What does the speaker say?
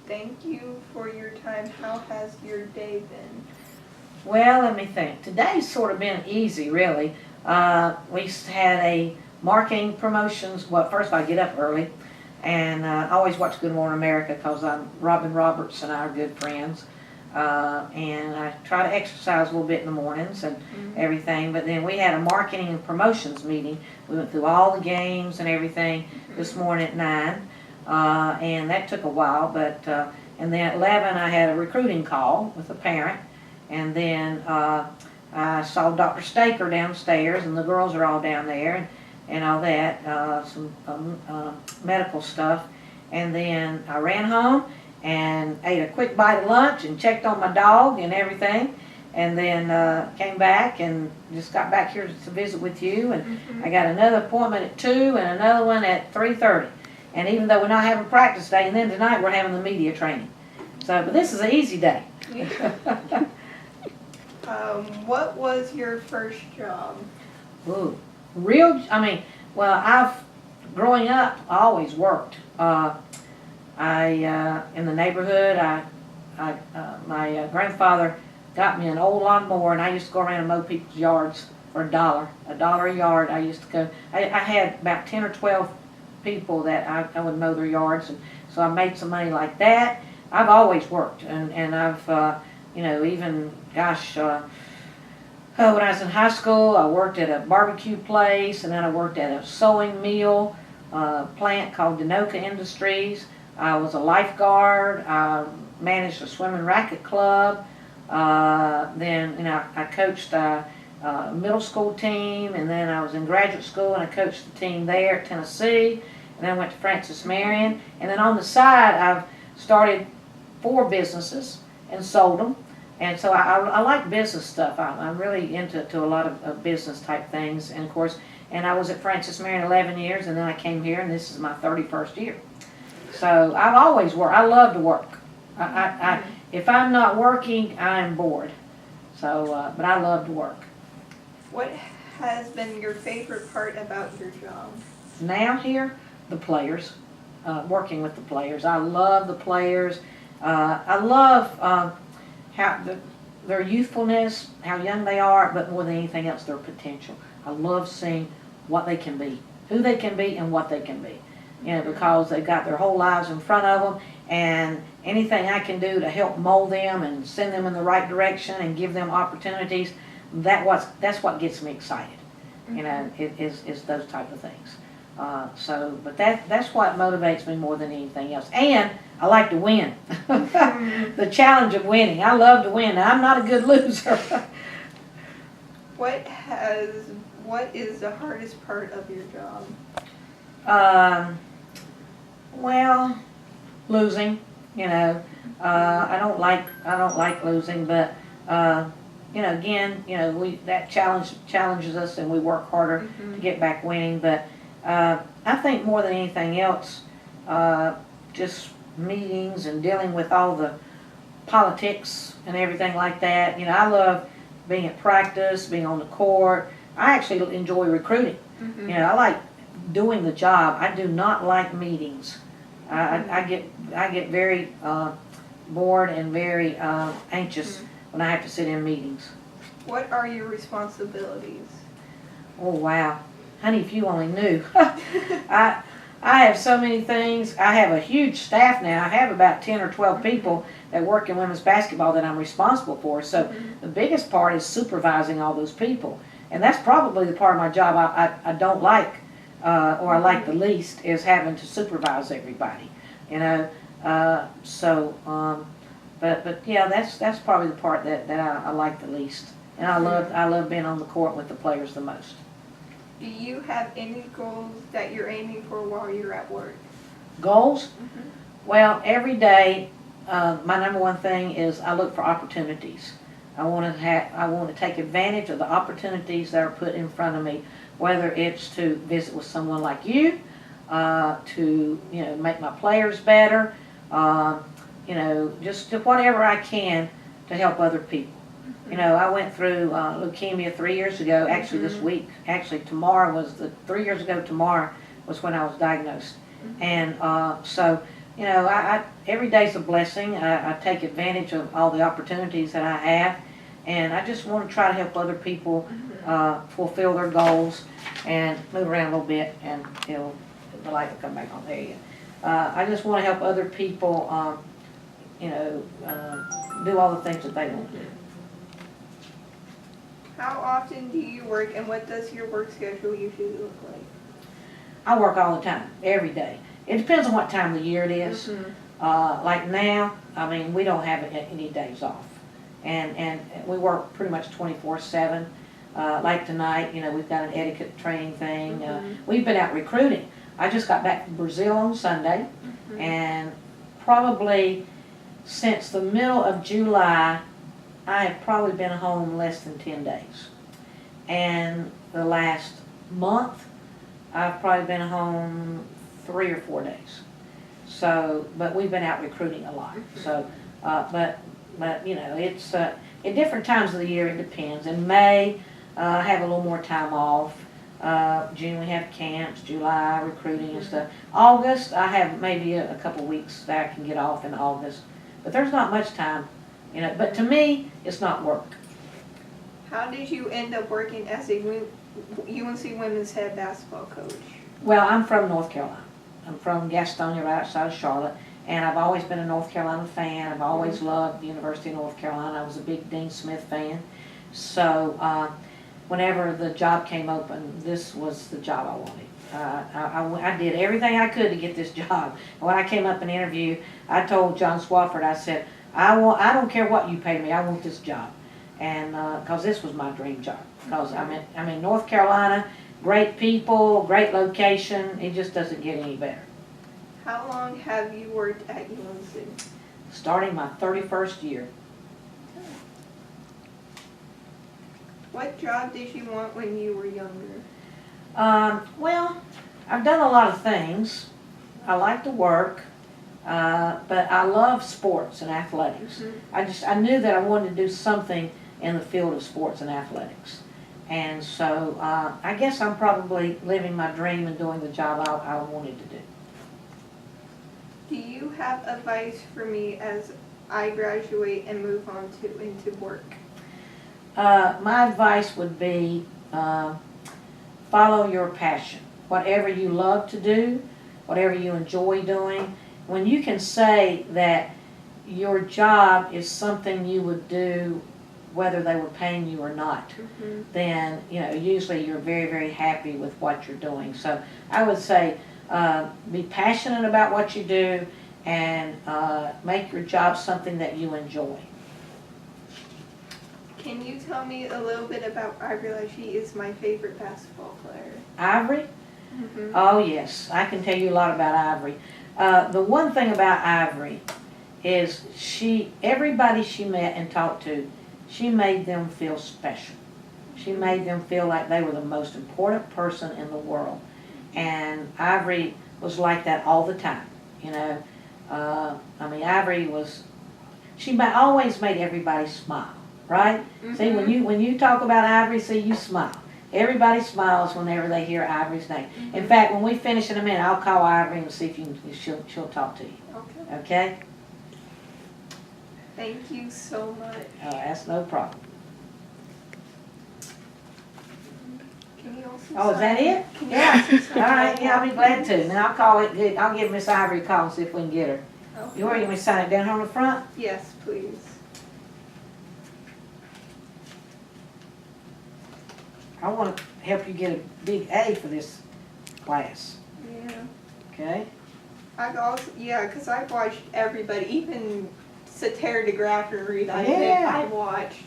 Thank you for your time. How has your day been? Well, let me think. Today's sort of been easy, really. We had a marketing promotions. Well, first I get up early, and I always watch Good Morning America because Robin Roberts and I are good friends. And I try to exercise a little bit in the mornings and everything. But then we had a marketing and promotions meeting. We went through all the games and everything this morning at 9, and that took a while. But and then at 11 I had a recruiting call with a parent. And then I saw Dr. Staker downstairs, and the girls are all down there, and all that, some medical stuff. And then I ran home and ate a quick bite of lunch and checked on my dog and everything. And then came back and just got back here to visit with you. And I got another appointment at 2 and another one at 3:30. And even though we're not having practice day, and then tonight we're having the media training. So, but this is an easy day. What was your first job? Ooh, growing up, I always worked. In the neighborhood, my grandfather got me an old lawnmower, and I used to go around and mow people's yards for $1 a yard. I used to go, I had about 10 or 12 people that I would mow their yards, and so I made some money like that. I've always worked, and I've, even, when I was in high school, I worked at a barbecue place, and then I worked at a sewing mill plant called Denoka Industries. I was a lifeguard. I managed a swimming racket club. Then, I coached a middle school team, and then I was in graduate school, and I coached the team there at Tennessee, and then I went to Francis Marion. And then on the side, I've started 4 businesses and sold them. And so I like business stuff. I'm really into a lot of business type things. And of course, and I was at Francis Marion 11 years, and then I came here, and this is my 31st year. So I've always worked. I love to work. If I'm not working, I'm bored. So, but I love to work. What has been your favorite part about your job? Now here, the players, working with the players. I love the players. I love how their youthfulness, how young they are, but more than anything else, their potential. I love seeing what they can be, who they can be, and what they can be. Because they've got their whole lives in front of them, and anything I can do to help mold them and send them in the right direction and give them opportunities, that's what gets me excited. Is those type of things. But that's what motivates me more than anything else. And I like to win. The challenge of winning. I love to win. Now, I'm not a good loser. What is the hardest part of your job? Well, losing. I don't like losing, but again, that challenges us, and we work harder to get back winning. But I think more than anything else, just meetings and dealing with all the politics and everything like that. I love being at practice, being on the court. I actually enjoy recruiting. I like doing the job. I do not like meetings. I get very bored and very anxious when I have to sit in meetings. What are your responsibilities? Oh wow, honey, if you only knew. I have so many things. I have a huge staff now. I have about 10 or 12 people that work in women's basketball that I'm responsible for. So the biggest part is supervising all those people. And that's probably the part of my job I don't like, or I like the least, is having to supervise everybody. But yeah, that's probably the part that I like the least. And I love being on the court with the players the most. Do you have any goals that you're aiming for while you're at work? Goals? Well, every day, my number one thing is I look for opportunities. I want to take advantage of the opportunities that are put in front of me, whether it's to visit with someone like you, to make my players better, just to whatever I can to help other people. I went through leukemia 3 years ago, actually this week. Actually, tomorrow was 3 years ago tomorrow was when I was diagnosed. And so you know, every day's a blessing. I take advantage of all the opportunities that I have, and I just want to try to help other people fulfill their goals and move around a little bit, and the light will come back on. There you go. I just want to help other people, you know, do all the things that they want to do. How often do you work, and what does your work schedule usually look like? I work all the time, every day. It depends on what time of the year it is. Like now, I mean, we don't have any days off. And we work pretty much 24/7. Like tonight, you know, we've got an etiquette training thing. We've been out recruiting. I just got back from Brazil on Sunday, and probably since the middle of July, I have probably been home less than 10 days. And the last month, I've probably been home 3 or 4 days. So, but we've been out recruiting a lot. So, but you know, it's at different times of the year. It depends. In May, I have a little more time off. June we have camps. July recruiting and stuff. August, I have maybe a couple weeks that I can get off in August. But there's not much time, you know. But to me, it's not work. How did you end up working as a UNC women's head basketball coach? Well, I'm from North Carolina. I'm from Gastonia, right outside of Charlotte, and I've always been a North Carolina fan. I've always loved the University of North Carolina. I was a big Dean Smith fan. So whenever the job came open, this was the job I wanted. I did everything I could to get this job. And when I came up and interviewed, I told John Swafford, I said, I don't care what you pay me, I want this job. And because this was my dream job. Because I'm in North Carolina, great people, great location, it just doesn't get any better. How long have you worked at UNC? Starting my 31st year. What job did you want when you were younger? Well, I've done a lot of things. I like to work, but I love sports and athletics. I knew that I wanted to do something in the field of sports and athletics. And so I guess I'm probably living my dream and doing the job I wanted to do. Do you have advice for me as I graduate and move on into work? My advice would be follow your passion. Whatever you love to do, whatever you enjoy doing, when you can say that your job is something you would do whether they were paying you or not, then you know usually you're very, very happy with what you're doing. So I would say be passionate about what you do and make your job something that you enjoy. Can you tell me a little bit about Ivory? She is my favorite basketball player. Ivory? Oh yes, I can tell you a lot about Ivory. The one thing about Ivory is everybody she met and talked to, she made them feel special. She made them feel like they were the most important person in the world. And Ivory was like that all the time, you know. I mean, Ivory she always made everybody smile, right? See, when you talk about Ivory, see, you smile. Everybody smiles whenever they hear Ivory's name. In fact, when we finish in a minute, I'll call Ivory and see if she'll talk to you. Okay. Okay? Thank you so much. Oh, that's no problem. Can you also Oh, is that it? Can you Yeah. also sign All right, my yeah, I'll be glad to. And I'll call it. I'll give Miss Ivory a call and see if we can get her. Okay. You want me to sign it down on the front? Yes, please. I want to help you get a big A for this class. Yeah. Okay? Because I've watched everybody, even Satara DeGraff and Reed. Yeah. I watched.